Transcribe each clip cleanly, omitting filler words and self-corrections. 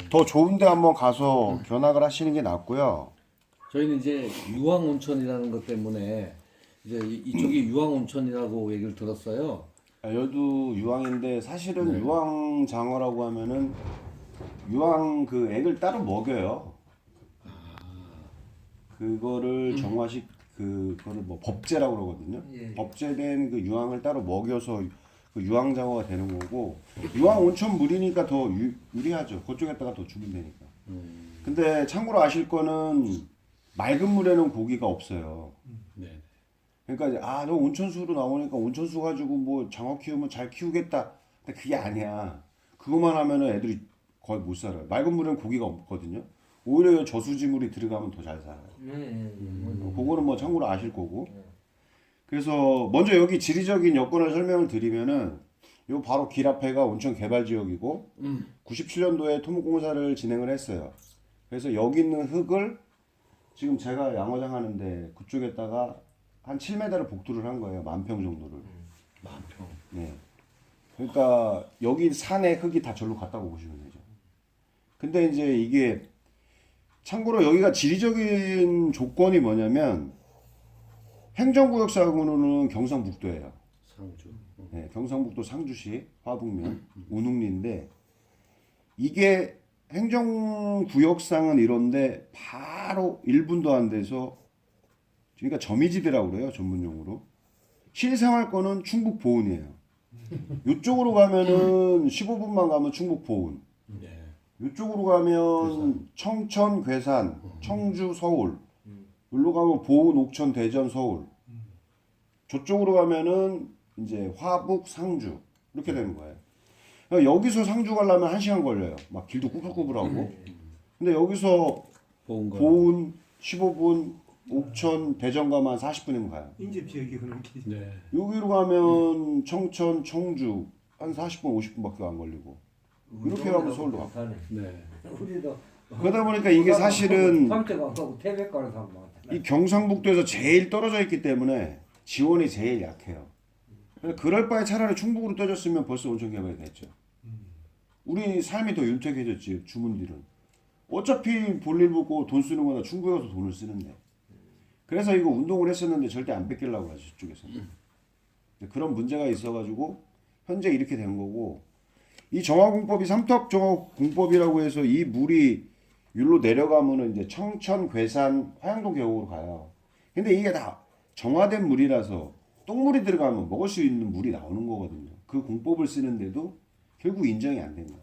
더 좋은데 한번 가서 견학을 하시는 게 낫고요. 저희는 이제 유황 온천이라는 것 때문에 이제 이쪽이 유황 온천이라고 얘기를 들었어요. 여기도 유황인데 사실은 유황 장어라고 하면은 유황 그 액을 따로 먹여요. 그거를 정화식 그거를 뭐 법제라고 그러거든요. 예. 법제된 그 유황을 따로 먹여서 그 유황 장어가 되는 거고 유황 온천 물이니까 더 유리하죠. 그쪽에다가 더 주면 되니까. 근데 참고로 아실 거는 맑은 물에는 고기가 없어요. 네. 그러니까 이제 너 온천수로 나오니까 온천수 가지고 뭐 장어 키우면 잘 키우겠다. 근데 그게 아니야. 그것만 하면은 애들이 거의 못 살아요. 맑은 물에는 고기가 없거든요. 오히려 저수지물이 들어가면 더 잘 살아요. 그거는 뭐 참고로 아실 거고. 그래서 먼저 여기 지리적인 여건을 설명을 드리면은 요 바로 길 앞에가 온천 개발 지역이고 97년도에 토목공사를 진행을 했어요. 그래서 여기 있는 흙을 지금 제가 양어장 하는데 그쪽에다가 한 7m를 복도를 한 거예요. 10,000평 정도를. 10,000평. 네. 그러니까 여기 산에 흙이 다 절로 갔다고 보시면 되죠. 근데 이제 이게 참고로 여기가 지리적인 조건이 뭐냐면 행정구역상으로는 경상북도예요. 상주. 네, 경상북도 상주시 화북면 운흥리인데 이게 행정구역상은 이런데 바로 1분도 안 돼서 그러니까 점이지대라고 그래요. 전문용어로. 실생활권은 충북 보은이에요. 이쪽으로 가면은 15분만 가면 충북 보은. 네. 이쪽으로 가면 청천, 괴산, 청주, 서울. 여기로 가면 보은, 옥천, 대전, 서울. 저쪽으로 가면은 이제 화북, 상주. 이렇게 되는 거예요. 그러니까 여기서 상주 가려면 1시간 걸려요. 막 길도 꾸불꾸불하고. 근데 여기서 보은 15분, 옥천, 대전 가면 40분이면 가요. 인접 지역이 그런 게. 네. 여기로 가면 청천, 청주 한 40분, 50분밖에 안 걸리고. 이렇게 가면 서울도 가고. 네. 우리도 그러다 보니까 이게 사실은 삼척 안 가고 태백 가는 사람 많다. 이 경상북도에서 제일 떨어져 있기 때문에 지원이 제일 약해요. 그래서 그럴 바에 차라리 충북으로 떠졌으면 벌써 온천 개발이 됐죠. 우리 삶이 더 윤택해졌지, 주문들은. 어차피 볼일 보고 돈 쓰는 거나 충북에 가서 돈을 쓰는데. 그래서 이거 운동을 했었는데 절대 안 뺏기려고 하죠, 저쪽에서는. 그런 문제가 있어가지고 현재 이렇게 된 거고 이 정화공법이 삼턱정화공법이라고 해서 이 물이 율로 내려가면은 이제 청천, 괴산, 화양동 계곡으로 가요. 근데 이게 다 정화된 물이라서 똥물이 들어가면 먹을 수 있는 물이 나오는 거거든요. 그 공법을 쓰는데도 결국 인정이 안 된 거예요.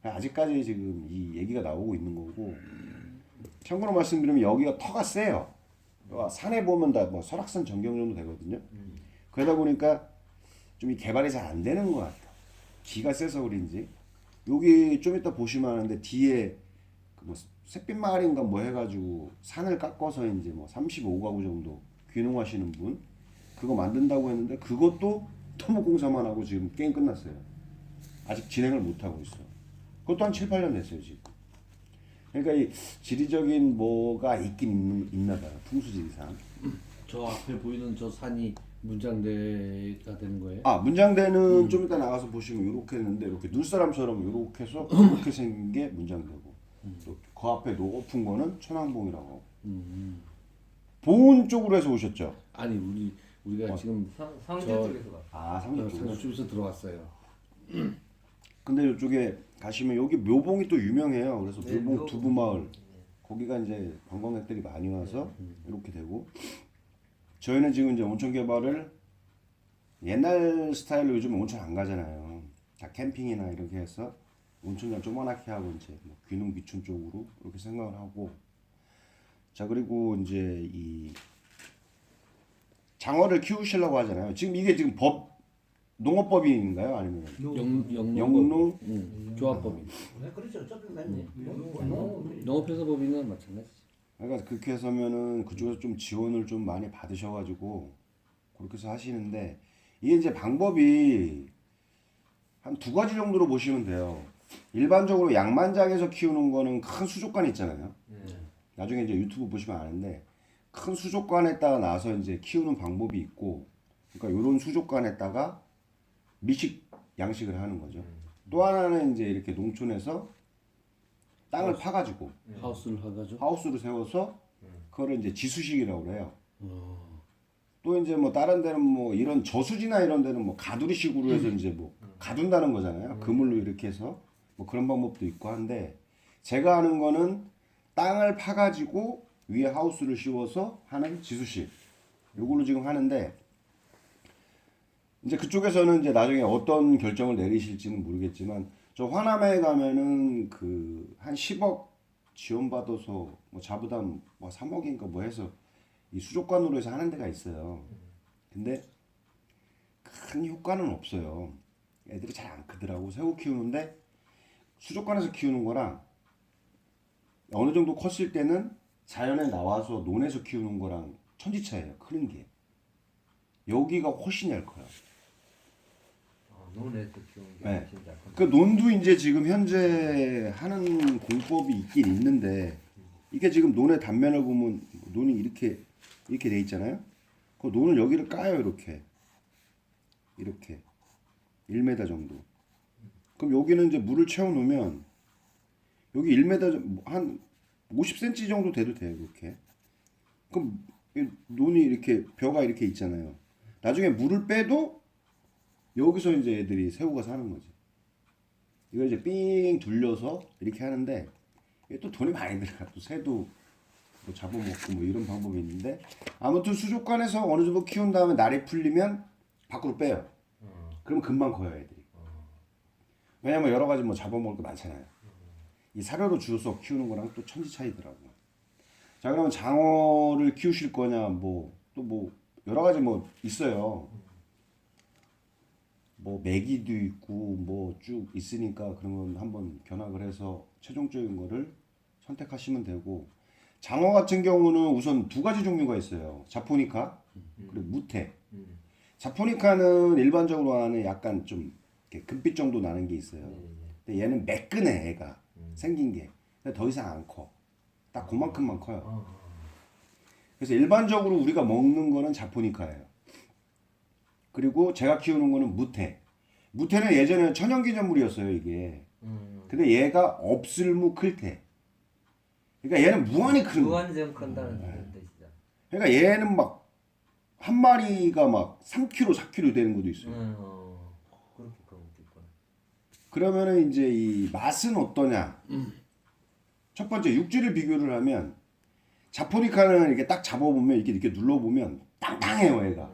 아직까지 지금 이 얘기가 나오고 있는 거고 참고로 말씀드리면 여기가 터가 세요. 산에 보면 다 뭐 설악산 전경 정도 되거든요. 그러다 보니까 좀 이 개발이 잘 안 되는 것 같아요. 기가 세서 그런지 여기 좀 이따 보시면 하는데 뒤에 그뭐 샛빛 마을인가 뭐 해가지고 산을 깎아서 이제 뭐 35가구 정도 귀농하시는 분 그거 만든다고 했는데 그것도 토목공사만 하고 지금 게임 끝났어요. 아직 진행을 못 하고 있어. 그것도 한 7, 8년 됐어요 지금. 그러니까 이 지리적인 뭐가 있긴 있나 봐요. 풍수지리상. 저 앞에 보이는 저 산이 문장대가 되는 거예요? 문장대는 좀 이따 나가서 보시면 이렇게 했는데 이렇게 눈사람처럼 이렇게 해서 이렇게 생긴 게 문장대고 또 그 앞에 높은 거는 천왕봉이라고 하고 보은 쪽으로 해서 오셨죠? 아니 우리가 지금 상주 저- 쪽에서 가. 상주 쪽으로. 상주 쪽에서 들어왔어요. 근데 이쪽에 가시면 여기 묘봉이 또 유명해요. 그래서 네, 묘봉 묘봉. 두부마을 거기가 이제 관광객들이 많이 와서 이렇게 되고 저희는 지금 이제 온천 개발을 옛날 스타일로 요즘 온천 안 가잖아요. 다 캠핑이나 이렇게 해서 온천장 조그맣게 하고 이제 뭐 귀농 귀촌 쪽으로 이렇게 생각을 하고 자 그리고 이제 이 장어를 키우시려고 하잖아요. 지금 이게 지금 농업법인인가요? 아니면 영농 조합법인. 네, 그렇죠. 어차피 맨 농업회사 법인은 마찬가지지. 그러니까 그렇게 해서면은 그쪽에서 좀 지원을 좀 많이 받으셔가지고 그렇게 해서 하시는데 이게 이제 방법이 한 2가지 정도로 보시면 돼요. 일반적으로 양만장에서 키우는 거는 큰 수족관 있잖아요. 나중에 이제 유튜브 보시면 아는데 큰 수족관에다가 놔서 이제 키우는 방법이 있고 그러니까 이런 수족관에다가 미식 양식을 하는 거죠. 또 하나는 이제 이렇게 농촌에서 땅을 파가지고 하우스를 해가지고. 하우스를 세워서 그거를 이제 지수식이라고 그래요. 어. 또 이제 뭐 다른 데는 뭐 이런 저수지나 이런 데는 뭐 가두리식으로 해서 이제 뭐 가둔다는 거잖아요. 그물로 이렇게 해서 뭐 그런 방법도 있고 한데 제가 하는 거는 땅을 파가지고 위에 하우스를 씌워서 하는 지수식. 요걸로 지금 하는데 이제 그쪽에서는 이제 나중에 어떤 결정을 내리실지는 모르겠지만 저 화남에 가면은 그 한 10억 지원받아서 뭐 자부담 뭐 3억인가 뭐 해서 이 수족관으로 해서 하는 데가 있어요. 근데 큰 효과는 없어요. 애들이 잘 안 크더라고. 새우 키우는데 수족관에서 키우는 거랑 어느 정도 컸을 때는 자연에 나와서 논에서 키우는 거랑 천지차이에요. 크는 게. 여기가 훨씬 얇고요. 논에서 키우는 게 네. 진짜 큰. 그 논도 이제 지금 현재 하는 공법이 있긴 있는데 이게 지금 논의 단면을 보면 논이 이렇게 돼 있잖아요. 그 논을 여기를 까요 이렇게 1m 정도. 그럼 여기는 이제 물을 채워 놓으면 여기 1m 한 50cm 정도 돼도 돼요 이렇게. 그럼 이 논이 이렇게 벼가 이렇게 있잖아요. 나중에 물을 빼도 여기서 이제 애들이 새우가 사는 거지. 이걸 이제 삥 둘려서 이렇게 하는데 이게 또 돈이 많이 들어가. 또 새도 뭐 잡아먹고 뭐 이런 방법이 있는데 아무튼 수족관에서 어느 정도 키운 다음에 날이 풀리면 밖으로 빼요. 그럼 금방 커요 애들이. 왜냐면 여러 가지 뭐 잡아먹을 게 많잖아요. 이 사료로 주워서 키우는 거랑 또 천지 차이더라고. 자 그러면 장어를 키우실 거냐 뭐 또 뭐 여러 가지 뭐 있어요. 뭐 메기도 있고 뭐 쭉 있으니까 그런 건 한번 견학을 해서 최종적인 거를 선택하시면 되고 장어 같은 경우는 우선 두 가지 종류가 있어요. 자포니카 그리고 무태. 자포니카는 일반적으로 하는 약간 좀 이렇게 금빛 정도 나는 게 있어요. 근데 얘는 매끈해 애가 생긴 게. 근데 더 이상 안 커. 딱 그만큼만 커요. 그래서 일반적으로 우리가 먹는 거는 자포니카예요. 그리고 제가 키우는 거는 무태. 무태는 예전에 천연기념물이었어요 이게. 근데 얘가 없을무 클태. 그러니까 얘는 무한히 크는 거야. 무한정 큰다는 뜻이죠. 그러니까 얘는 막 한 마리가 막 3kg, 4kg 되는 것도 있어요. 그렇게 크겠구나. 그러면은 이제 이 맛은 어떠냐? 첫 번째 육질을 비교를 하면 자포니카는 이렇게 딱 잡아보면 이렇게 눌러보면 땅땅해요 얘가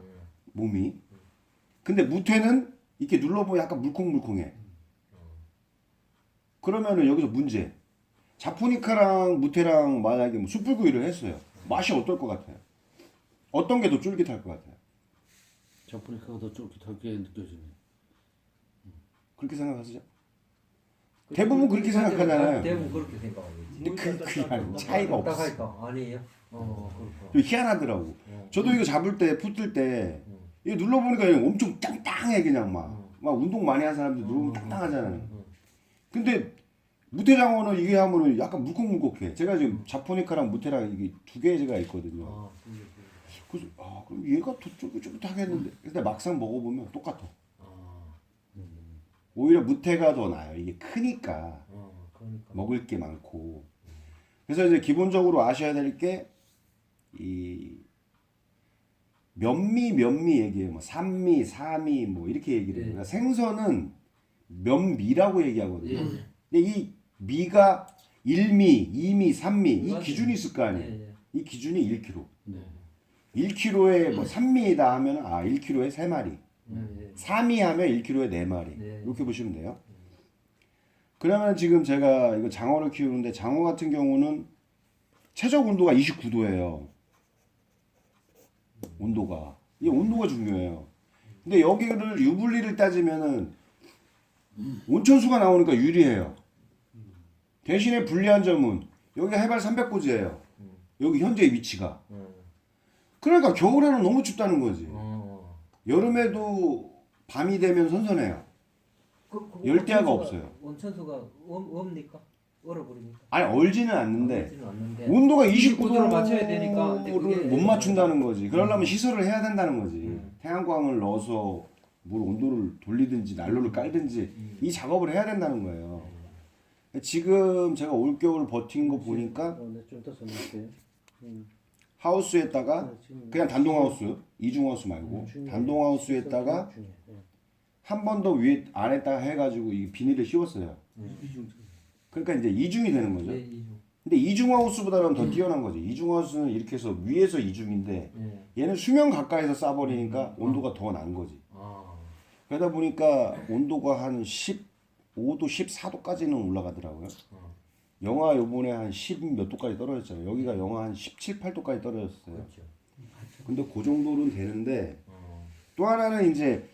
몸이. 근데 무태는 이렇게 눌러보면 약간 물컹물컹해. 그러면은 여기서 문제. 자포니카랑 무태랑 만약에 뭐 숯불구이를 했어요. 맛이 어떨 것 같아요? 어떤 게 더 쫄깃할 것 같아요? 자포니카가 더 쫄깃하게 느껴지네. 그렇게 생각하시죠? 대부분 그렇게 생각하잖아요. 대부분 그렇게 생각하겠지. 근데 그 차이가 없어. 딱딱할까? 아니에요. 그렇구나. 좀 희한하더라고. 저도 이거 잡을 때, 붙을 때, 이거 눌러보니까 그냥 엄청 땅땅해, 그냥 막 운동 많이 한 사람들 누르면 땅땅하잖아요. 근데 무태장어는 이게 하면은 약간 물컹물컹해. 제가 지금 자포니카랑 무태랑 이게 두 개가 있거든요. 그래서, 그럼 얘가 더 쫄깃쫄깃하겠는데. 근데 막상 먹어보면 똑같아. 오히려 무태가 더 나아요. 이게 크니까. 그러니까. 먹을 게 많고. 그래서 이제 기본적으로 아셔야 될 게 이 면미 얘기해요. 뭐 삼미, 사미 뭐 이렇게 얘기를 해요. 그러니까 생선은 면미라고 얘기하거든요. 근데 이 미가 1미, 2미, 3미 이 기준이 있을 거 아니에요. 이 기준이 1kg. 1kg에 뭐 3미이다 하면 1kg에 3마리. 3미 하면 1kg에 4마리. 이렇게 보시면 돼요. 그러면 지금 제가 이거 장어를 키우는데 장어 같은 경우는 최적 온도가 29도예요. 온도가. 이 온도가 중요해요. 근데 여기를 유불리를 따지면은 온천수가 나오니까 유리해요. 대신에 불리한 점은 여기가 해발 300고지예요. 여기 현재의 위치가. 그러니까 겨울에는 너무 춥다는 거지. 여름에도 밤이 되면 선선해요. 열대야가 없어요. 온천수가 옵니까? 얼어버립니까? 아니 얼지는 않는데 얼지는 않는데. 온도가 29도를 맞춰야 되니까. 근데 그게 못 맞춘다는 거지. 그러려면 시설을 해야 된다는 거지. 태양광을 넣어서 물 온도를 돌리든지 난로를 깔든지 이 작업을 해야 된다는 거예요. 지금 제가 올겨울 버틴 거 보니까 좀 이따 전화할게. 하우스에다가 그냥 단동 하우스, 이중 하우스 말고 단동 하우스에다가 중에. 한 번 더 위에 안에다가 해가지고 이 비닐을 씌웠어요. 그러니까 이제 이중이 되는 거죠. 네, 이중. 근데 이중 하우스보다는 더 뛰어난 거죠. 이중 하우스는 이렇게 해서 위에서 이중인데 네. 얘는 수면 가까이서 쏴버리니까 온도가 더 난 거지. 아. 그러다 보니까 온도가 한 15도, 14도까지는 올라가더라고요. 영하 요번에 한 10 몇 도까지 떨어졌잖아요. 여기가 영하 한 17, 8도까지 떨어졌어요. 그렇죠. 근데 그 정도는 되는데 또 하나는 이제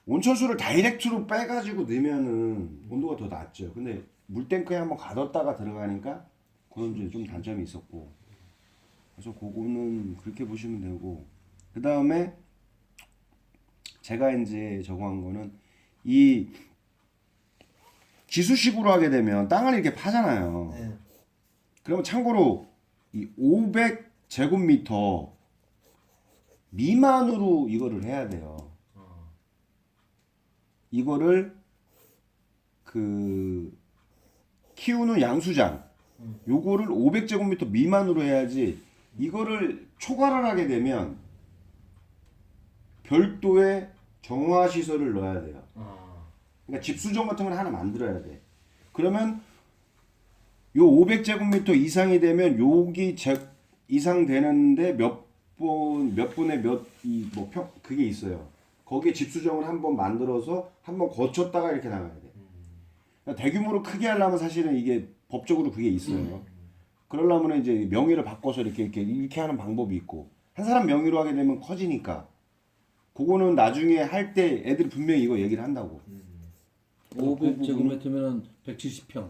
온천수를 다이렉트로 빼가지고 넣으면은 온도가 더 낮죠. 근데 물탱크에 한번 가뒀다가 들어가니까 그건 이제 좀 단점이 있었고 그래서 그거는 그렇게 보시면 되고 그 다음에 제가 이제 저거 한 거는 이 지수식으로 하게 되면 땅을 이렇게 파잖아요. 네. 그러면 참고로 이 500제곱미터 미만으로 이거를 해야 돼요. 이거를 그 키우는 양수장 요거를 500제곱미터 미만으로 해야지 이거를 초과를 하게 되면 별도의 정화 시설을 넣어야 돼요. 그러니까 집수정 같은 걸 하나 만들어야 돼. 그러면 요 500제곱미터 이상이 되면 여기 이상 되는데 몇 분의 그게 있어요. 거기에 집수정을 한번 만들어서 한번 거쳤다가 이렇게 나가야 돼. 그러니까 대규모로 크게 하려면 사실은 이게 법적으로 그게 있어요. 그러려면 이제 명의를 바꿔서 이렇게 하는 방법이 있고 한 사람 명의로 하게 되면 커지니까 그거는 나중에 할 때 애들이 분명히 이거 얘기를 한다고. 500제곱미터면은 170평.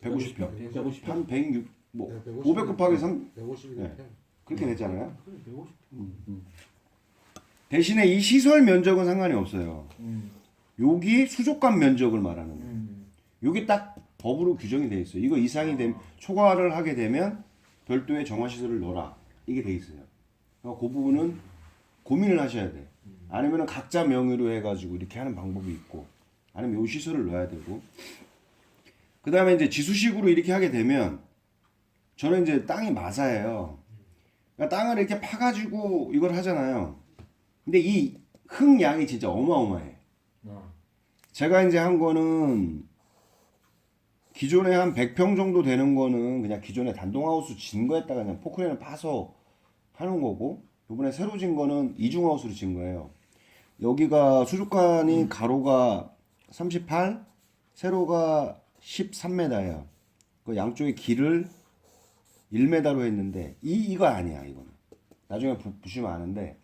150평. 150평. 한 106, 뭐, 네, 500 곱하기 3, 150이면 네. 그렇게 됐잖아요. 그래 150. 대신에 이 시설 면적은 상관이 없어요. 여기 수족관 면적을 말하는 거예요. 여기 딱 법으로 규정이 돼 있어요. 이거 이상이 되면 초과를 하게 되면 별도의 정화 시설을 넣어라. 이게 돼 있어요. 그러니까 그 부분은 고민을 하셔야 돼. 아니면 각자 명의로 해가지고 이렇게 하는 방법이 있고, 아니면 요 시설을 넣어야 되고. 그 다음에 이제 지수식으로 이렇게 하게 되면 저는 이제 땅이 마사예요. 그러니까 땅을 이렇게 파가지고 이걸 하잖아요. 근데 이 흙 양이 진짜 어마어마해. 제가 이제 한 거는 기존에 한 100평 정도 되는 거는 그냥 기존에 단동하우스 진 거에다가 그냥 포크레인을 파서 하는 거고, 이번에 새로 진 거는 이중하우스로 진 거예요. 여기가 수족관이 가로가 38, 세로가 13m예요. 그 양쪽에 길을 1m로 했는데 이거 아니야. 이거는 나중에 보시면 아는데,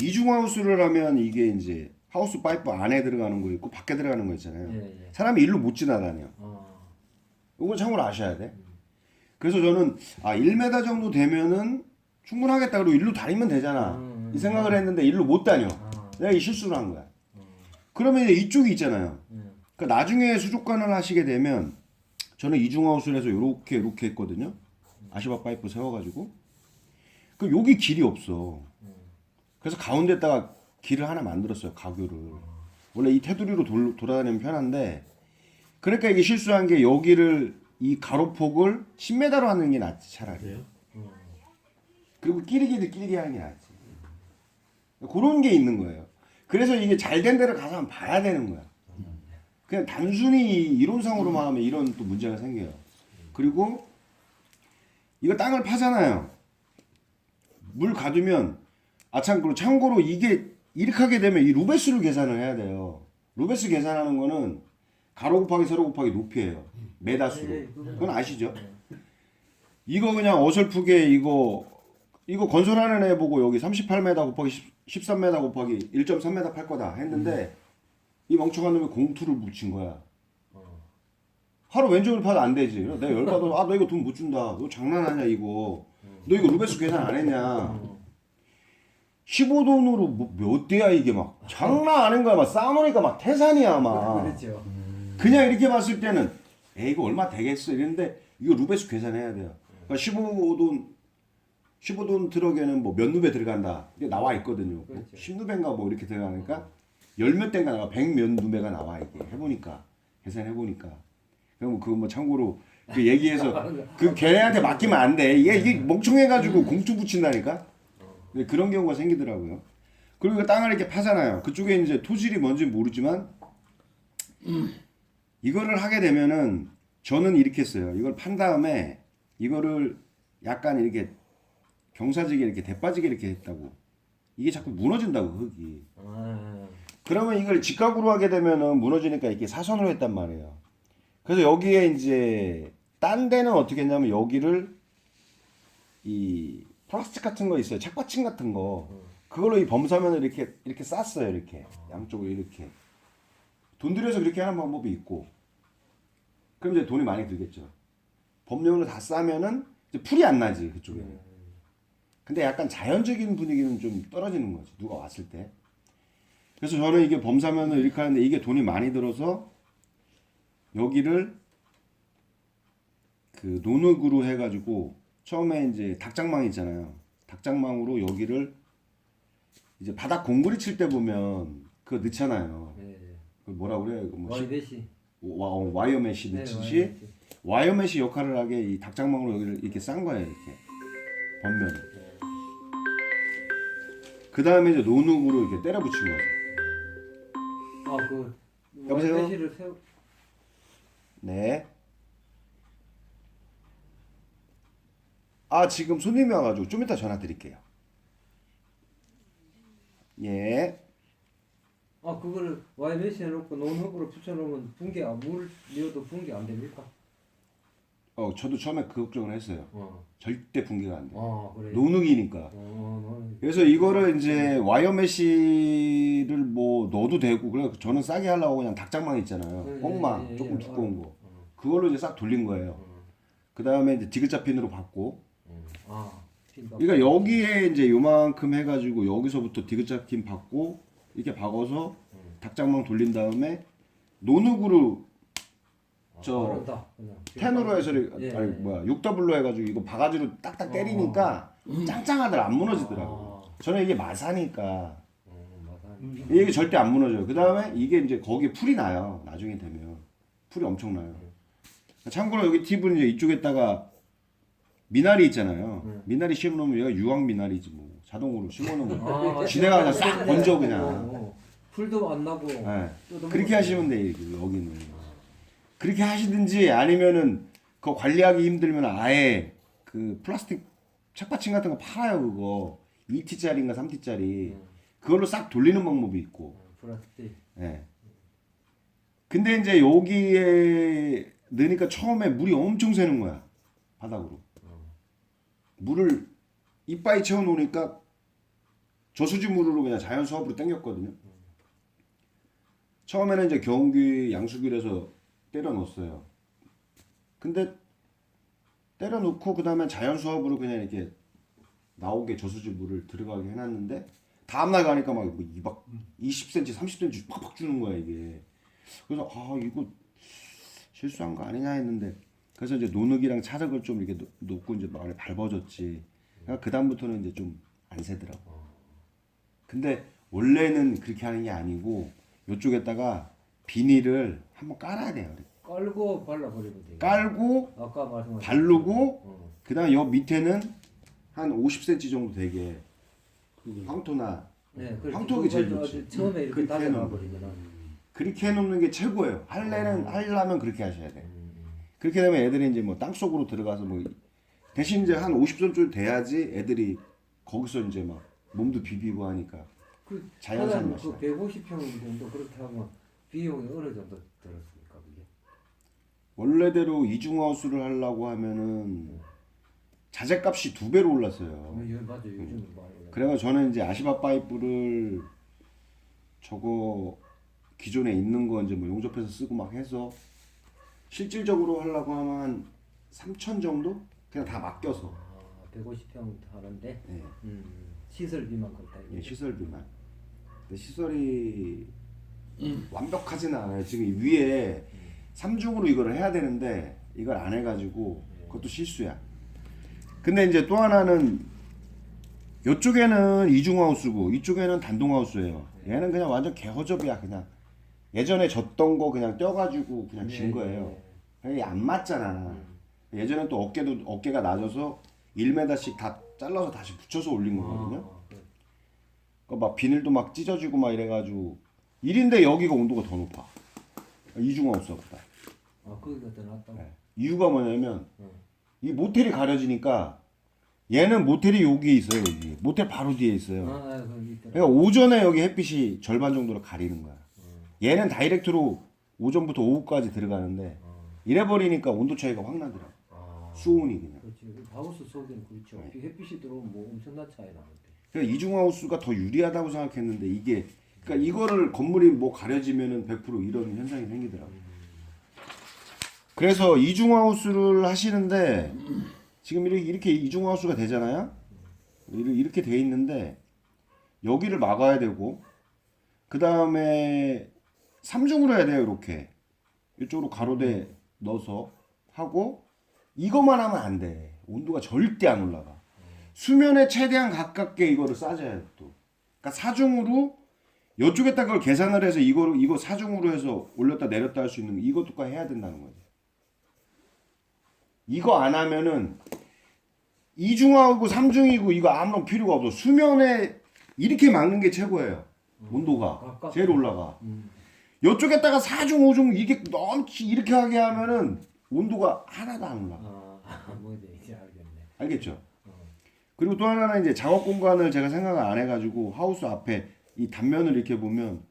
이중하우스를 하면 이게 이제 하우스 파이프 안에 들어가는 거 있고 밖에 들어가는 거 있잖아요. 예. 사람이 일로 못 지나다녀. 이건 참고로 아셔야 돼. 그래서 저는 1m 정도 되면은 충분하겠다. 그리고 일로 다니면 되잖아. 이 생각을 했는데 일로 못 다녀. 내가 이 실수를 한 거야. 그러면 이제 이쪽이 있잖아요. 그러니까 나중에 수족관을 하시게 되면 저는 이중하우스를 해서 이렇게 했거든요. 아시바 파이프 세워가지고. 그 여기 길이 없어. 그래서 가운데다가 길을 하나 만들었어요. 가교를. 원래 이 테두리로 돌아다니면 편한데, 그러니까 이게 실수한 게 여기를 이 가로폭을 10m로 하는 게 낫지 차라리. 그리고 끼리기 하는 게 낫지. 그런 게 있는 거예요. 그래서 이게 잘된 데를 가서 한번 봐야 되는 거야. 그냥 단순히 이론상으로만 하면 이런 또 문제가 생겨요. 그리고 이거 땅을 파잖아요. 물 가두면 참고로 이게 이렇게 하게 되면 이 루베스를 계산을 해야 돼요. 루베스 계산하는 거는 가로 곱하기 세로 곱하기 높이에요. 메다수로. 그건 아시죠? 이거 그냥 어설프게 이거 건설하는 애 보고 여기 38m 곱하기 13m 곱하기 1.3m 팔 거다 했는데 이 멍청한 놈이 공투를 묻힌 거야. 하루 왼쪽을 파도 안 되지. 내가 열받아. 너 이거 돈 못 준다. 너 장난하냐 이거. 너 이거 루베스 계산 안 했냐. 15돈으로 몇 대야 이게 막. 장난 아닌 거야. 막 싸우니까 막 태산이야 막. 그렇죠. 그냥 이렇게 봤을 때는 이거 얼마 되겠어 이랬는데 이거 루베스 계산해야 돼요. 그러니까 15돈 트럭에는 뭐 몇 누베 들어간다. 이게 나와 있거든요. 그렇죠. 10누베인가 뭐 이렇게 들어가니까 열 몇 대인가 나와. 100 몇 누베가 나와 이게. 계산해 보니까. 그럼 그거 뭐 참고로 그 얘기해서 그 걔네한테 맡기면 안 돼. 이게 멍청해가지고 공투 붙인다니까. 근데 그런 경우가 생기더라고요. 그리고 그 땅을 이렇게 파잖아요. 그쪽에 이제 토질이 뭔지 모르지만 이거를 하게 되면은 저는 이렇게 했어요. 이걸 판 다음에 이거를 약간 이렇게 경사지게 이렇게 대빠지게 이렇게 했다고. 이게 자꾸 무너진다고 흙이. 그러면 이걸 직각으로 하게 되면은 무너지니까 이렇게 사선으로 했단 말이에요. 그래서 여기에 이제 딴 데는 어떻게 했냐면 여기를 이 플라스틱 같은 거 있어요. 책받침 같은 거. 그걸로 이 범사면을 이렇게 쌌어요. 이렇게 양쪽으로 이렇게. 돈 들여서 그렇게 하는 방법이 있고. 그럼 이제 돈이 많이 들겠죠. 범용으로 다 싸면은 이제 풀이 안 나지 그쪽에는. 근데 약간 자연적인 분위기는 좀 떨어지는 거지. 누가 왔을 때. 그래서 저는 이게 범사면을 이렇게 하는데 이게 돈이 많이 들어서 여기를 그 노흙으로 해가지고 처음에 이제 닭장망 있잖아요. 닭장망으로 여기를 이제 바닥 공구리 칠 때 보면 그거 넣잖아요. 네. 그 뭐라 그래? 그 뭐 와이베시. 와이어 메시 넣듯이 와이어 메시 역할을 하게 이 닭장망으로 여기를 이렇게 싼 거예요. 이렇게 번면을. 그 다음에 이제 노흙으로 이렇게 때려 붙인 거죠. 그 여보세요? 와이베시를 세우. 네. 지금 손님이 와가지고 좀 이따 전화 드릴게요. 예. 그거를 와이베시 해놓고 논흙으로 붙여놓으면 붕괴 물 넣어도 붕괴 안 됩니까? 저도 처음에 그 걱정을 했어요. 절대 붕괴가 안 돼. 그래. 노흙이니까. 그래서 이거를 이제 와이어 메시를 뭐 넣어도 되고 그래 저는 싸게 하려고 그냥 닭장망 있잖아요. 꽁망 조금 두꺼운 거. 그걸로 이제 싹 돌린 거예요. 그 다음에 이제 디귿자 핀으로 받고. 그러니까 여기에 이제 요만큼 해가지고 여기서부터 디귿자 핀 받고 이렇게 박아서 닭장망 돌린 다음에 노흙으로 바른다, 그냥. 10으로 해서 아니 뭐야 6더블로 해가지고 이거 바가지로 딱딱 때리니까 짱짱하더라 안 무너지더라고. 저는 이게 마사니까 이게 절대 안 무너져요. 그 다음에 이게 이제 거기에 풀이 나요. 나중에 되면 풀이 엄청 나요. 참고로 여기 팁은 이제 이쪽에다가 미나리 있잖아요. 미나리 심어놓으면 얘가 유황 미나리지 뭐 자동으로 심어놓으면 지네가 그냥 싹 번져 그냥. 풀도 안 나고. 네. 그렇게 하시면 돼요. 여기는. 그렇게 하시든지 아니면은 그거 관리하기 힘들면 아예 그 플라스틱 책받침 같은 거 팔아요. 그거 2T짜리인가 3T짜리 그걸로 싹 돌리는 방법이 있고. 플라스틱. 네. 근데 이제 여기에 넣으니까 처음에 물이 엄청 새는 거야. 바닥으로. 물을 이빠이 채워 놓으니까 저수지 물으로 그냥 자연 수압으로 당겼거든요. 처음에는 이제 경운기 양수기에서 때려 넣었어요. 근데 때려 놓고 그다음에 자연 수압으로 그냥 이렇게 나오게 저수지 물을 들어가게 해놨는데 다음날 가니까 막 20cm, 30cm 팍팍 주는 거야 이게. 그래서 이거 실수한 거 아니냐 했는데 그래서 이제 노흙이랑 차흙을 좀 이렇게 놓고 이제 많이 밟아줬지. 그러니까 그 다음부터는 이제 좀 안 새더라고. 근데 원래는 그렇게 하는 게 아니고 이쪽에다가 비닐을 한번 깔아야 돼요. 깔고 발라버리면 돼요. 깔고 아까 말씀하신 바르고 그다음에 여 밑에는 한 50cm 정도 되게 황토나 황토가 제일 좋지. 처음에 이렇게 그렇게 다져놔버리면 그렇게 해놓는 게 최고예요. 하려면 그렇게 하셔야 돼. 그렇게 되면 애들이 이제 뭐 땅 속으로 들어가서 뭐 대신 이제 한 50cm 돼야지 애들이 거기서 이제 막 몸도 비비고 하니까 자연산 맛이 그 150평 정도 그렇게 하면 비용이 어느 정도 들었습니까 그게? 원래대로 이중하우스를 하려고 하면은 자재값이 2배로 올랐어요. 맞아요. 요즘 많이 올라. 그래서 저는 이제 아시바 파이프를 저거 기존에 있는 거 이제 뭐 용접해서 쓰고 막 해서 실질적으로 하려고 하면 한 3천 정도? 그냥 다 맡겨서. 150평 하는데 네. 시설비만 그렇다. 예, 시설비만. 근데 시설이 완벽하지는 않아요. 지금 위에 3중으로 이거를 해야 되는데 이걸 안 해가지고 그것도 실수야. 근데 이제 또 하나는 이쪽에는 이중하우스고 이쪽에는 단동하우스예요. 얘는 그냥 완전 개허접이야. 그냥 예전에 졌던 거 그냥 떼어가지고 그냥 진 거예요. 이게 안 맞잖아. 예전에 또 어깨가 낮아서 1m씩 다 잘라서 다시 붙여서 올린 거거든요. 그래. 그러니까 막 비늘도 막 찢어지고 막 이래가지고 1인데 여기가 온도가 더 높아. 이중하우스보다. 거기가 더 낫다고. 네. 이유가 뭐냐면 응. 이 모텔이 가려지니까 얘는 모텔이 여기 있어요. 여기 모텔 바로 뒤에 있어요. 거기 있더라. 그러니까 오전에 여기 햇빛이 절반 정도로 가리는 거야. 얘는 다이렉트로 오전부터 오후까지 들어가는데 이래 버리니까 온도 차이가 확 나더라. 수온이 그냥. 그렇지. 하우스 속에는 그렇죠. 햇빛이 들어오면 뭐 엄청난 차이 나는데. 그러니까 이중하우스가 더 유리하다고 생각했는데 이게 그러니까 이거를 건물이 뭐 가려지면은 100% 이런 현상이 생기더라고. 그래서 이중하우스를 하시는데 지금 이렇게 이중하우스가 되잖아요. 이렇게 돼 있는데 여기를 막아야 되고 그 다음에 3중으로 해야 돼요. 이렇게 이쪽으로 가로대 넣어서 하고 이것만 하면 안 돼. 온도가 절대 안 올라가. 수면에 최대한 가깝게 이거를 싸줘야 돼 또. 그러니까 4중으로 이쪽에다 그걸 계산을 해서 이거 4중으로 해서 올렸다 내렸다 할 수 있는 이것도까지 해야 된다는 거지. 이거 안 하면은 2중하고 3중이고 이거 아무런 필요가 없어. 수면에 이렇게 막는 게 최고예요. 온도가 제일 올라가. 이쪽에다가 4중, 5중 이게 넘치 이렇게 하게 하면은 온도가 하나도 안 올라가. 뭔지 이제 알겠네. 알겠죠? 그리고 또 하나는 이제 작업 공간을 제가 생각을 안 해가지고 하우스 앞에 이 단면을 이렇게 보면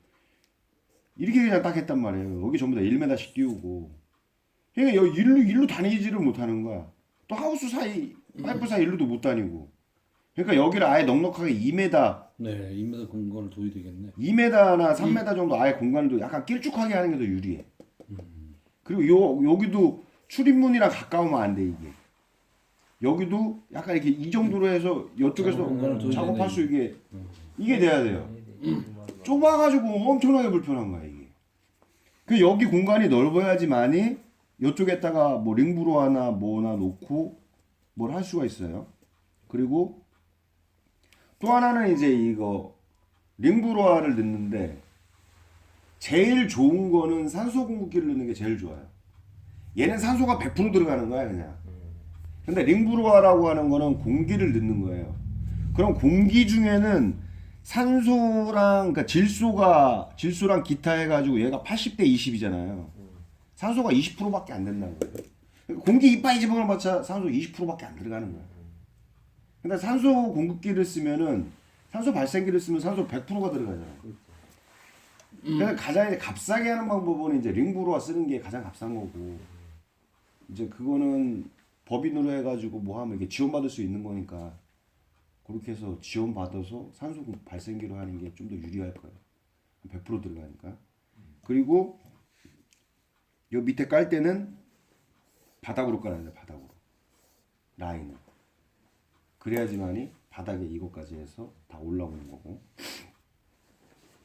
이렇게 그냥 딱 했단 말이에요. 여기 전부 다 1m씩 띄우고. 그러니까 여기 일로 다니지를 못하는 거야. 또 하우스 사이 파이프 사이 일로도 못 다니고. 그러니까 여기를 아예 넉넉하게 2m, 네, 2m 공간을 둬야 되겠네. 2m나 3m 정도 아예 공간을 약간 길쭉하게 하는 게 더 유리해. 그리고 여기도 출입문이랑 가까우면 안 돼 이게. 여기도 약간 이렇게 이 정도로 해서 이쪽에서 작업할 수 있게 이게 돼야 돼요. 좁아가지고 엄청나게 불편한 거야 이게. 그 여기 공간이 넓어야지만이 이쪽에다가 뭐 링브로 하나 뭐나 놓고 뭘 할 수가 있어요. 그리고 또 하나는 이제 이거 링브로아를 넣는데 제일 좋은 거는 산소 공급기를 넣는 게 제일 좋아요. 얘는 산소가 100% 들어가는 거야 그냥. 근데 링브로아라고 하는 거는 공기를 넣는 거예요. 그럼 공기 중에는 산소랑 그러니까 질소랑 기타 해가지고 얘가 80대 20이잖아요. 산소가 20%밖에 안 된다는 거예요. 그러니까 공기 이빨 집어넣어봤자 산소 20%밖에 안 들어가는 거야. 근데 산소 공급기를 쓰면은 산소 발생기를 쓰면 산소 100%가 들어가잖아요. 그래서 가장 이제 값싸게 하는 방법은 이제 링브로아 쓰는 게 가장 값싼 거고 이제 그거는 법인으로 해가지고 뭐 하면 이게 지원받을 수 있는 거니까 그렇게 해서 지원받아서 산소 발생기로 하는 게 좀 더 유리할 거예요. 100% 들어가니까. 그리고 요 밑에 깔 때는 바닥으로 깔아야 돼. 바닥으로. 라인을. 그래야지만이 바닥에 이것까지 해서 다 올라오는 거고.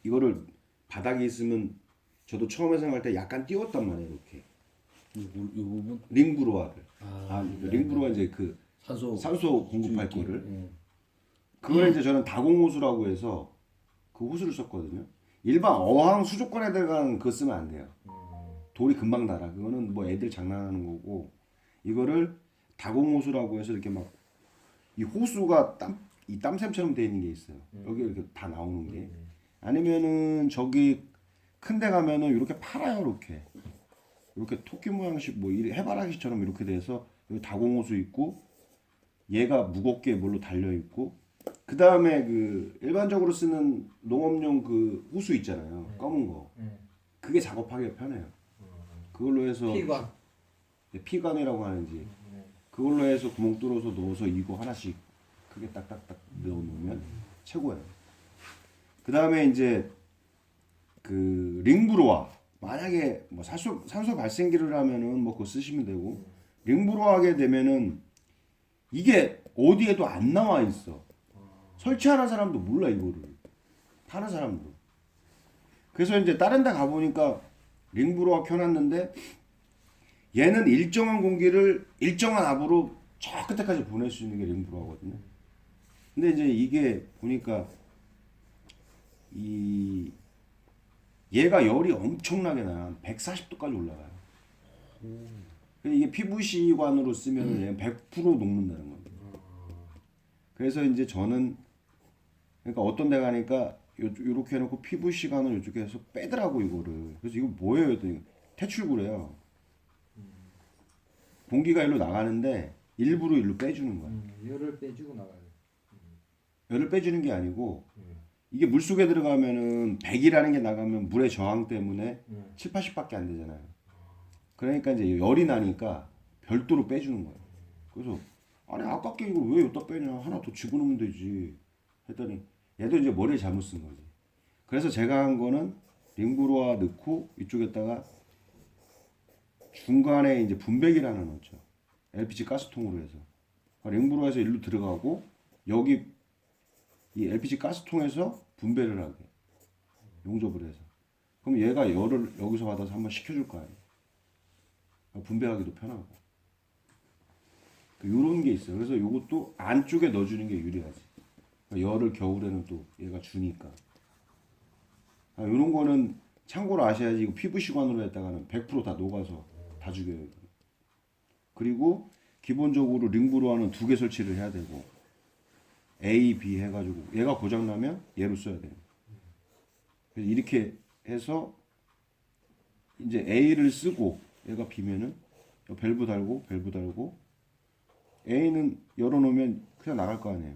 이거를 바닥에 있으면 저도 처음에 생각할 때 약간 띄웠단 말이에요. 이렇게. 이 부분? 링브로아를. 네, 링브로아 이제 그 산소 공급할 주입기. 거를. 그걸 이제 저는 다공호수라고 해서 그 호수를 썼거든요. 일반 어항 수족관에 들어간 그거 쓰면 안 돼요. 돌이 금방 닳아. 그거는 뭐 애들 장난하는 거고 이거를 다공호수라고 해서 이렇게 막 이 호수가 이 땀샘처럼 돼 있는 게 있어요. 여기 이렇게 다 나오는 게. 아니면은 저기 큰데 가면은 이렇게 팔아요. 이렇게 토끼 모양식 뭐 해바라기처럼 이렇게 돼서 여기 다공호수 있고 얘가 무겁게 뭘로 달려 있고 그 다음에 그 일반적으로 쓰는 농업용 그 호수 있잖아요. 검은 거. 그게 작업하기가 편해요. 그걸로 해서 피관이라고 하는지 그걸로 해서 구멍 뚫어서 넣어서 이거 하나씩 크게 딱딱딱 넣어놓으면 최고예요. 그 다음에 이제 그 링브로아 만약에 뭐 산소 발생기를 하면은 뭐 그거 쓰시면 되고 링브로아 하게 되면은 이게 어디에도 안 나와 있어. 설치하는 사람도 몰라 이거를. 파는 사람도. 그래서 이제 다른 데 가보니까 링브로아 켜놨는데 얘는 일정한 공기를 일정한 압으로 저 끝에까지 보낼 수 있는 게 링브로아거든요. 근데 이제 이게 보니까 얘가 열이 엄청나게 나요. 140도까지 올라가요. 근데 이게 PVC관으로 쓰면 얘는 100% 녹는다는 겁니다. 그래서 이제 저는 그러니까 어떤 데 가니까 요렇게 해놓고 PVC관을 이쪽에 해서 빼더라고 이거를. 그래서 이거 뭐예요? 했더니 퇴출구래요. 공기가 일로 나가는데 일부러 일로 빼주는 거야. 열을 빼주고 나가요. 열을 빼주는 게 아니고 이게 물 속에 들어가면은 100이라는 게 나가면 물의 저항 때문에 7, 80밖에 안 되잖아요. 그러니까 이제 열이 나니까 별도로 빼주는 거예요. 그래서 아니 아깝게 이걸 왜 여기다 빼냐, 하나 더 집어넣으면 되지 했더니 얘도 이제 머리를 잘못 쓴 거지. 그래서 제가 한 거는 링브로아 넣고 이쪽에다가 중간에 이제 분배기를 하나 넣죠. LPG 가스통으로 해서 링브로아에서 일로 들어가고 여기 이 LPG 가스통에서 분배를 하게 용접을 해서, 그럼 얘가 열을 여기서 받아서 한번 식혀줄 거 아니에요. 분배하기도 편하고 요런 게 있어요. 그래서 요것도 안쪽에 넣어주는 게 유리하지. 열을 겨울에는 또 얘가 주니까. 요런 거는 참고로 아셔야지. 이거 PVC관으로 했다가는 100% 다 녹아서 다 죽여요. 그리고 기본적으로 링브로아는 2개 설치를 해야 되고 A, B 해가지고 얘가 고장나면 얘로 써야 돼요. 그래서 이렇게 해서 이제 A를 쓰고 얘가 B면은 밸브 달고 A는 열어놓으면 그냥 나갈 거 아니에요.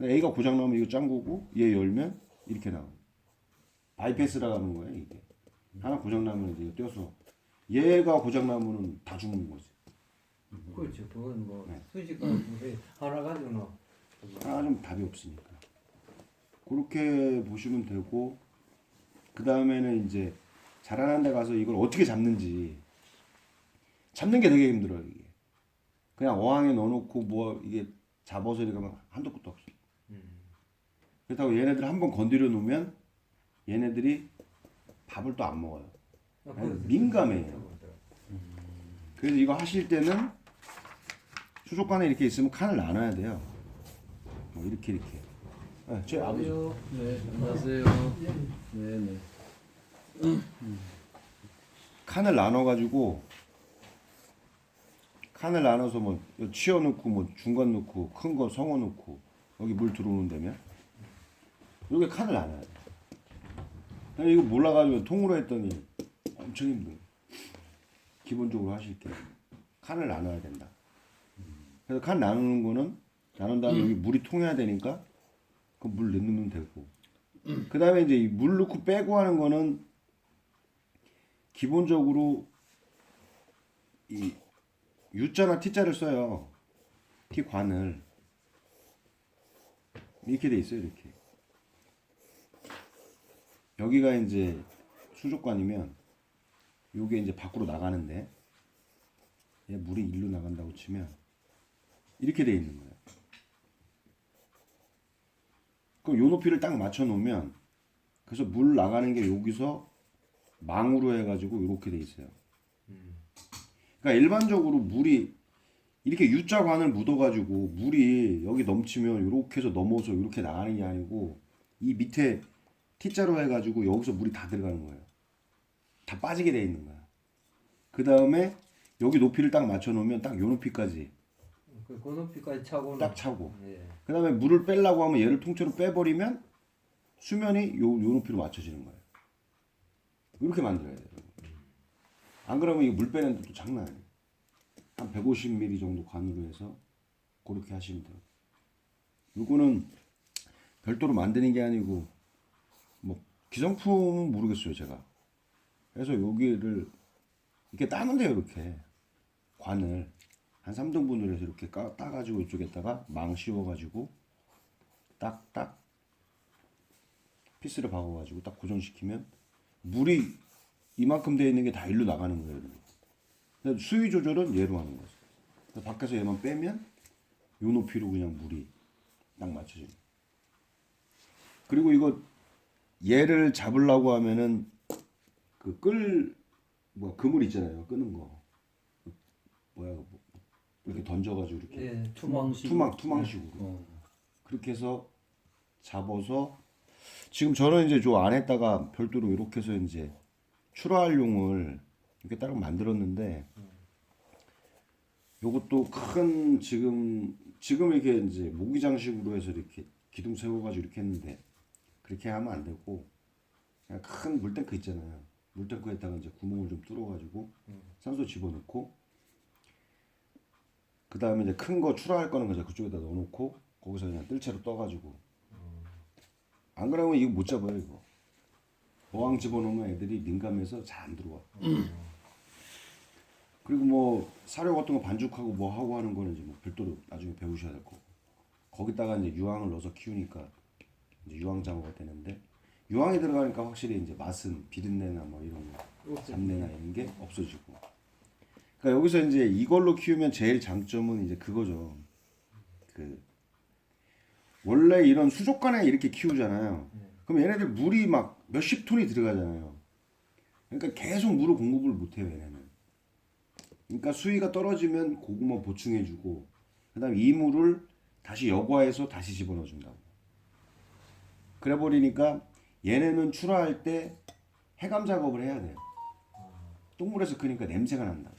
A가 고장나면 이거 짱구고 얘 열면 이렇게 나와요. 바이패스라고 하는 거예요 이게. 하나 고장나면 이제 떼어서 얘가 고장나면은 다 죽는 거지. 그렇죠. 그건 뭐 네. 순식간에 하나 가지고는 하나 좀 답이 없으니까. 그렇게 보시면 되고, 그 다음에는 이제 잘하는 데 가서 이걸 어떻게 잡는지 잡는 게 되게 힘들어요 이게. 그냥 어항에 넣어놓고 뭐 이게 잡아서 이렇게 하면 한도 끝도 없어. 그렇다고 얘네들 한번 건드려 놓으면 얘네들이 밥을 또 안 먹어요. 민감해요. 그래서 이거 하실 때는 수족관에 이렇게 있으면 칸을 나눠야 돼요. 뭐 이렇게. 네, 제 아버지. 네, 안녕하세요. 네, 네. 칸을 나눠가지고 칸을 나눠서 뭐 치어 넣고 뭐 중간 넣고 큰 거 성어 넣고 여기 물 들어오는 데면 이렇게 칸을 나눠야 돼. 근데 이거 몰라가지고 통으로 했더니 엄청 힘들어. 기본적으로 하실 게 칸을 나눠야 된다. 그래서 칸 나누는 거는 나눈 다음에 여기 물이 통해야 되니까 그 물 넣으면 되고, 그 다음에 이제 물 넣고 빼고 하는 거는 기본적으로 이 U자나 T자를 써요. T관을 이렇게 돼 있어요. 이렇게 여기가 이제 수족관이면 요게 이제 밖으로 나가는데 얘 물이 일로 나간다고 치면 이렇게 돼 있는 거예요. 그럼 요 높이를 딱 맞춰 놓으면 그래서 물 나가는 게 여기서 망으로 해가지고 이렇게 돼 있어요. 그러니까 일반적으로 물이 이렇게 U자관을 묻어가지고 물이 여기 넘치면 이렇게 해서 넘어서 이렇게 나가는 게 아니고 이 밑에 T자로 해가지고 여기서 물이 다 들어가는 거예요. 다 빠지게 돼 있는 거야. 그 다음에 여기 높이를 딱 맞춰 놓으면 딱 요 높이까지 그 높이까지 차고는 딱 차고, 예. 그 다음에 물을 빼려고 하면 얘를 통째로 빼버리면 수면이 요 높이로 맞춰지는 거예요. 이렇게 만들어야 돼요. 안 그러면 이거 물 빼는 데도 장난 아니에요. 한 150mm 정도 관으로 해서 그렇게 하시면 돼요. 이거는 별도로 만드는 게 아니고 뭐 기성품은 모르겠어요 제가. 그래서 여기를 이렇게 따면 돼요. 이렇게 관을 한 3등분으로 해서 이렇게 따가지고 이쪽에다가 망 씌워가지고 딱딱 피스를 박아가지고 딱 고정시키면 물이 이만큼 되어 있는 게 다 일로 나가는 거예요. 근데 수위 조절은 얘로 하는 거죠. 그래서 밖에서 얘만 빼면 요 높이로 그냥 물이 딱 맞춰져요. 그리고 이거 얘를 잡으려고 하면은 그물 있잖아요. 끄는 거. 뭐야, 이렇게 던져가지고 이렇게 예, 투망식으로 그렇게 해서 잡아서 지금 저는 이제 저 안에다가 별도로 이렇게 해서 이제 출하용을 이렇게 따로 만들었는데 요것도 큰 지금 이게 이제 모기장식으로 해서 이렇게 기둥 세워가지고 이렇게 했는데 그렇게 하면 안 되고 그냥 큰 물탱크 있잖아요. 물탱크에다가 이제 구멍을 좀 뚫어가지고 산소 집어넣고 그 다음에 이제 큰 거 출하할 거는 그냥 그쪽에다 넣어놓고 거기서 그냥 뜰채로 떠가지고 안 그러면 이거 못 잡아요 이거. 어항 집어넣으면 애들이 민감해서 잘 안 들어와. 그리고 뭐 사료 같은 거 반죽하고 뭐 하고 하는 거는 이제 뭐 별도로 나중에 배우셔야 될 거고. 거기다가 이제 유황을 넣어서 키우니까 이제 유황 장어가 되는데 유황이 들어가니까 확실히 이제 맛은 비린내나 뭐 이런 거, 잡내나 이런 게 없어지고. 그러니까 여기서 이제 이걸로 키우면 제일 장점은 이제 그거죠. 그 원래 이런 수족관에 이렇게 키우잖아요. 그럼 얘네들 물이 막 몇십 톤이 들어가잖아요. 그러니까 계속 물을 공급을 못 해요, 얘네는. 그러니까 수위가 떨어지면 고구마 보충해주고, 그다음 이 물을 다시 여과해서 다시 집어넣어준다고. 그래 버리니까 얘네는 출하할 때 해감 작업을 해야 돼요. 똥물에서 크니까 냄새가 난다.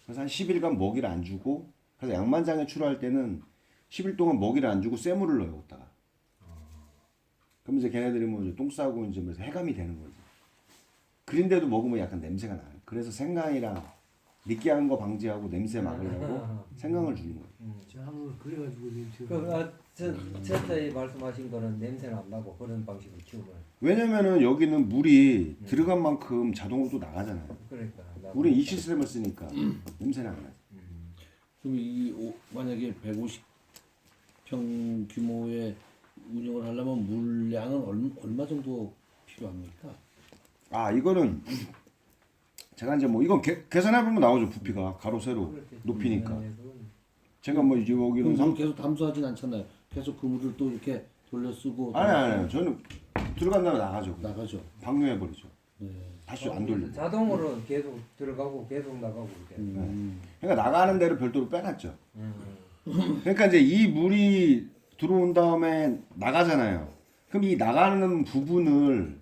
그래서 한 10일간 먹이를 안 주고, 그래서 양만장에 출하할 때는 10일 동안 먹이를 안 주고 쇠물을 넣어요, 거기다가. 그럼 이제 걔네들이 뭐 이제 똥 싸고 이제 뭐 해감이 되는 거지. 그런데도 먹으면 약간 냄새가 나요. 그래서 생강이랑 느끼한 거 방지하고 냄새 막으려고 생강을 주는 거예요. 제가 한번 그래가지고 지금 첫째 말씀하신 거는 냄새는 안 나고 그런 방식으로 키우면 왜냐면은 여기는 물이 들어간 만큼 자동으로 또 나가잖아요. 그러니까 우리는 이 시스템을 쓰니까 냄새는 안 나요. 그럼 만약에 150평 규모의 운영을 하려면 물량은 얼마 정도 필요합니까? 아 이거는 제가 이제 뭐 이건 계산해 보면 나오죠. 부피가 가로 세로 높이니까. 제가 뭐 이제 여기는 그럼 물 계속 담수하진 않잖아요. 계속 그 물을 또 이렇게 돌려 쓰고 아니 저는 들어간 다음에 나가죠. 나가죠. 방류해 버리죠. 네. 다시 안 돌리고. 자동으로 계속 들어가고 계속 나가고 이렇게. 그러니까 나가는 대로 별도로 빼놨죠. 그러니까 이제 이 물이 들어온 다음에 나가잖아요. 그럼 이 나가는 부분을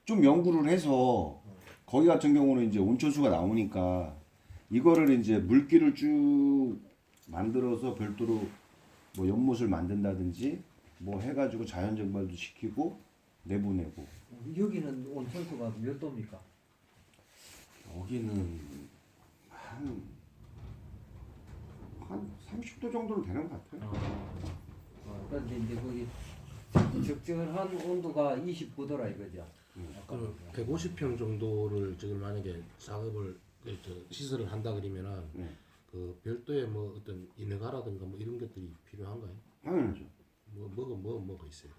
좀 연구를 해서 거기 같은 경우는 이제 온천수가 나오니까 이거를 이제 물기를 쭉 만들어서 별도로 뭐 연못을 만든다든지 뭐 해가지고 자연 증발도 시키고 내보내고. 여기는 온천수가 몇 도입니까? 여기는 한 30도 정도는 되는 것 같아요. 그런데 이제 거기 적절한 온도가 29도라 이거죠. 그 150평 정도를 지금 만약에 작업을 시설을 한다 그러면은 네. 그 별도의 뭐 어떤 인허가라든가 뭐 이런 것들이 필요한가요? 당연하죠. 뭐가 있어요?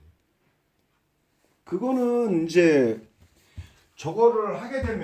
그거는 이제 저거를 하게 되면